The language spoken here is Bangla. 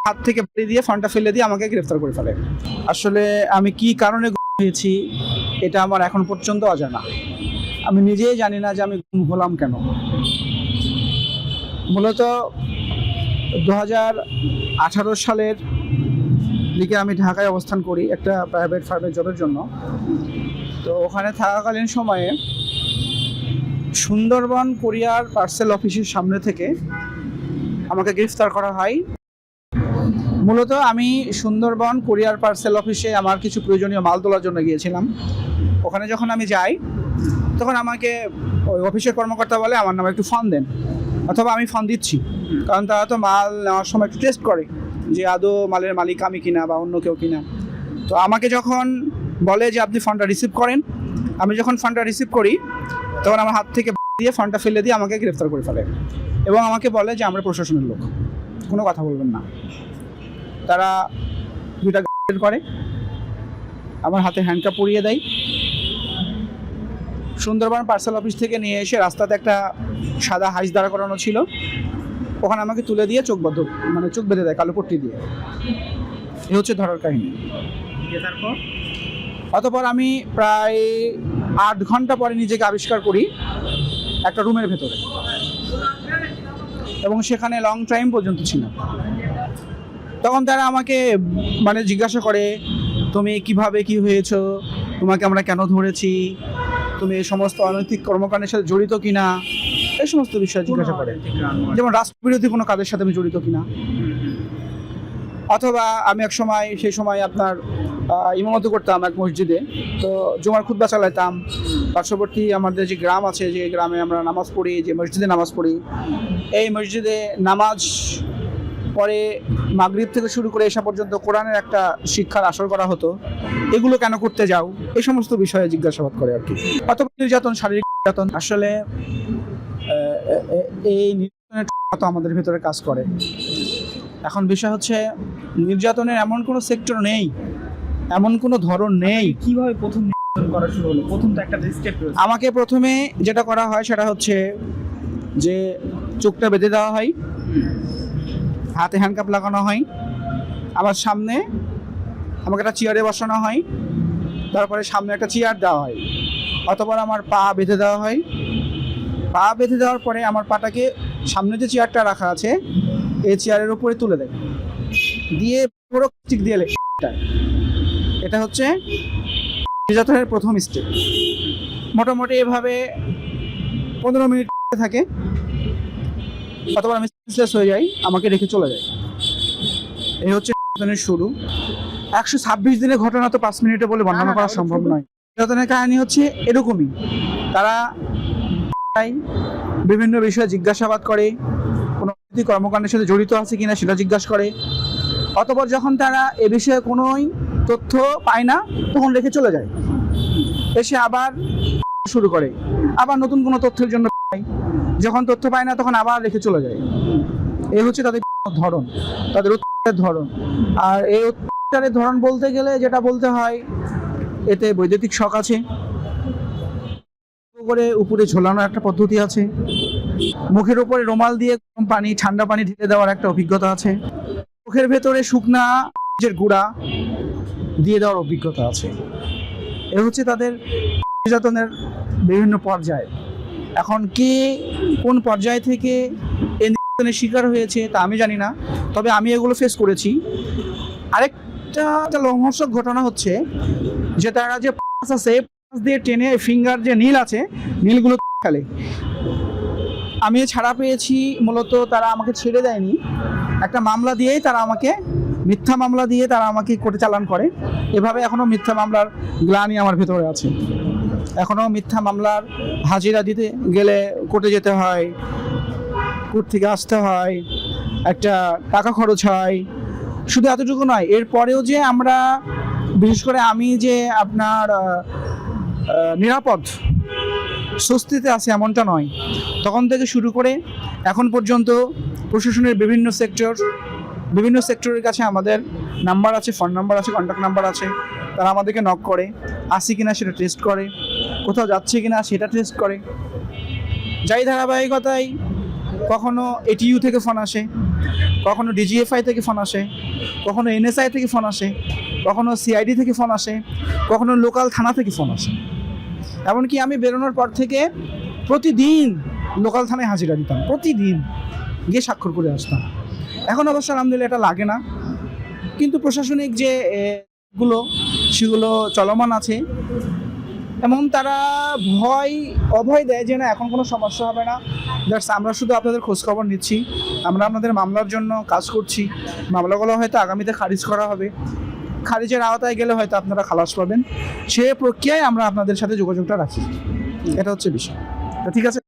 হাত থেকে বাড়ি দিয়ে ফোনটা ফেলে দিয়ে আমাকে গ্রেফতার করে ফেলে। আসলে আমি কি কারণে হয়েছি এটা আমার এখন পর্যন্ত অজানা। আমি নিজেই জানি না যে আমি গুম হলাম কেন। মূলত 2018 সালের দিকে আমি ঢাকায় অবস্থান করি একটা প্রাইভেট ফার্মের জবের জন্য। তো ওখানে থাকাকালীন সময়ে সুন্দরবন কুরিয়ার পার্সেল অফিসের সামনে থেকে আমাকে গ্রেফতার করা হয়। মূলত আমি সুন্দরবন কুরিয়ার পার্সেল অফিসে আমার কিছু প্রয়োজনীয় মাল তোলার জন্য গিয়েছিলাম। ওখানে যখন আমি যাই তখন আমাকে ওই অফিসের কর্মকর্তা বলে আমার নামে একটু ফোন দেন, অথবা আমি ফোন দিচ্ছি, কারণ তারা তো মাল নেওয়ার সময় একটু টেস্ট করে যে আদৌ মালের মালিক আমি কিনা বা অন্য কেউ কিনা। তো আমাকে যখন বলে যে আপনি ফোনটা রিসিভ করেন, আমি যখন ফোনটা রিসিভ করি তখন আমার হাত থেকে দিয়ে ফোনটা ফেলে দিয়ে আমাকে গ্রেফতার করে ফেলে এবং আমাকে বলে যে আমরা প্রশাসনের লোক, কোনো কথা বলবেন না। তারা দুইটা করে আমার হাতে হ্যান্ডকাপ পরিয়ে দেয়। সুন্দরবন পার্সেল অফিস থেকে নিয়ে এসে রাস্তাতে একটা সাদা হাইস দাঁড়া করানো ছিল, ওখানে আমাকে তুলে দিয়ে চোখ বেঁধে দেয় কালো পট্টি দিয়ে। এ হচ্ছে ধরার কাহিনী। অতঃপর আমি প্রায় 8 ঘন্টা পরে নিজেকে আবিষ্কার করি একটা রুমের ভেতরে, এবং সেখানে লং টাইম পর্যন্ত ছিলাম। তখন তারা আমাকে জিজ্ঞাসা করে, তুমি কিভাবে কি হয়েছো, তোমাকে আমরা কেন ধরেছি, তুমি এই সমস্ত অনৈতিক কর্মকাণ্ডের সাথে জড়িত কিনা, এই সমস্ত বিষয়ে জিজ্ঞাসা করে। যেমন রাষ্ট্রবিরোধী কোনো কাজের সাথে আমি জড়িত কিনা, অথবা আমি সেই সময় আপনার ইমামতি করতাম এক মসজিদে। তো জুমার খুতবা চালাইতাম। পার্শ্ববর্তী আমাদের যে গ্রাম আছে, যে গ্রামে আমরা নামাজ পড়ি, যে মসজিদে নামাজ পড়ি, এই মসজিদে নামাজ পরে মাগরিব থেকে শুরু করে এসা পর্যন্ত কোরআনের একটা শিক্ষার আসর করা হতো। এগুলো কেন করতে যাও, এই সমস্ত বিষয়ে জিজ্ঞাসাবাদ করে আর কি। অথবা নির্যাতন, শারীরিক নির্যাতন। আসলে এই নির্যাতনের আমাদের ভিতরে কাজ করে। এখন বিষয় হচ্ছে নির্যাতনের এমন কোনো সেক্টর নেই, এমন কোনো ধরন নেই। কিভাবে প্রথম নির্যাতন করা শুরু হলো? প্রথম তো একটা স্টেপ রয়েছে। আমাকে প্রথমে যেটা করা হয় সেটা হচ্ছে যে চোখটা বেঁধে দেওয়া হয়, হাতে হ্যান্ডকাপ লাগানো হয়, আমার সামনে আমাকে একটা চেয়ারে বসানো হয়, তারপরে সামনে একটা চেয়ার দেওয়া হয়, অতঃপর আমার পা বেঁধে দেওয়া হয়। পা বেঁধে দেওয়ার পরে আমার পাটাকে সামনে যে চেয়ারটা রাখা আছে এই চেয়ারের উপরে তুলে দেয়, দিয়ে পুরো স্টিক দিয়ে লেখে। এটা হচ্ছে নির্যাতনের প্রথম স্টেপ। মোটামুটি এভাবে 15 মিনিট থাকে, অথবা আমি সেন্সলেস হয়ে যাই, আমাকে রেখে চলে যায়। এই হচ্ছে নির্যাতনের শুরু। 126 দিনের ঘটনা তো 5 মিনিটে বলে বর্ণনা করা সম্ভব নয়। নির্যাতনের কাহিনী হচ্ছে এরকমই। তারা বিভিন্ন বিষয়ে জিজ্ঞাসাবাদ করে, কোনো কর্মকাণ্ডের সাথে জড়িত আছে কিনা সেটা জিজ্ঞাসা করে। অতঃপর যখন তারা এ বিষয়ে কোনোই তথ্য পায় না তখন রেখে চলে যায়, এসে আবার শুরু করে, আবার নতুন কোনো তথ্যের জন্য যখন তথ্য পায় না তখন আবার রেখে চলে যায়। এই হচ্ছে তাদের ধরন, তাদের অত্যাচারের ধরন। আর এই অত্যাচারের ধরন বলতে গেলে যেটা বলতে হয়, এতে বৈদ্যুতিক শক আছে, করে উপরে ঝোলানোর একটা পদ্ধতি আছে, মুখের উপরে রুমাল দিয়ে গরম পানি ঠান্ডা পানি ঢেলে দেওয়ার একটা অভিজ্ঞতা আছে, মুখের ভেতরে শুকনা গুঁড়া দিয়ে দেওয়ার অভিজ্ঞতা আছে। এ হচ্ছে তাদের নির্যাতনের বিভিন্ন পর্যায়। এখন কে কোন পর্যায় থেকে এই নির্যাতনের শিকার হয়েছে তা আমি জানি না, তবে আমি এগুলো ফেস করেছি। আরেকটা লোমহর্ষক ঘটনা হচ্ছে যে তারা যে পাঁচ আছে দিয়ে টেনে ফিঙ্গার যে নীল আছে নীলগুলো খেলে। আমি ছাড়া পেয়েছি, মূলত তারা আমাকে ছেড়ে দেয়নি, একটা মামলা দিয়েই তারা আমাকে মিথ্যা মামলা দিয়ে তারা আমাকে কোর্টে চালান করে। এভাবে এখনও মিথ্যা মামলার গ্লানি আমার ভেতরে আছে। এখনও মিথ্যা মামলার হাজিরা দিতে গেলে কোর্টে যেতে হয়, কোর্ট থেকে আসতে হয়, একটা টাকা খরচ হয়। শুধু এতটুকু নয়, এরপরেও যে আমরা, বিশেষ করে আমি যে আপনার নিরাপদ স্বস্তিতে আছে এমনটা নয়। তখন থেকে শুরু করে এখন পর্যন্ত প্রশাসনের বিভিন্ন সেক্টরের কাছে আমাদের নাম্বার আছে, ফোন নাম্বার আছে, কন্ট্যাক্ট নাম্বার আছে। তারা আমাদেরকে নক করে, আসি কিনা সেটা টেস্ট করে, কোথাও যাচ্ছে কিনা সেটা টেস্ট করে। যাই ধারাবাহিকতায় কখনো এটিইউ থেকে ফোন আসে, কখনো ডিজিএফআই থেকে ফোন আসে, কখনো এনএসআই থেকে ফোন আসে, কখনো সিআইডি থেকে ফোন আসে, কখনো লোকাল থানা থেকে ফোন আসে। এমনকি আমি বেরোনোর পর থেকে প্রতিদিন লোকাল থানায় হাজিরা দিতাম, প্রতিদিন গিয়ে স্বাক্ষর করে আসতাম। এখন অবশ্য আলহামদুলিল্লাহ এটা লাগে না, কিন্তু প্রশাসনিক যে গুলো সেগুলো চলমান আছে, এবং তারা অভয় দেয় যে না এখন কোনো সমস্যা হবে না, দ্যাটস আমরা শুধু আপনাদের খোঁজখবর নিচ্ছি, আমরা আপনাদের মামলার জন্য কাজ করছি, মামলাগুলো হয়তো আগামীতে খারিজ করা হবে, খারিজের আওতায় গেলে হয়তো আপনারা খালাস পাবেন, সে প্রক্রিয়ায় আমরা আপনাদের সাথে যোগাযোগটা রাখি। এটা হচ্ছে বিষয়। তো ঠিক আছে।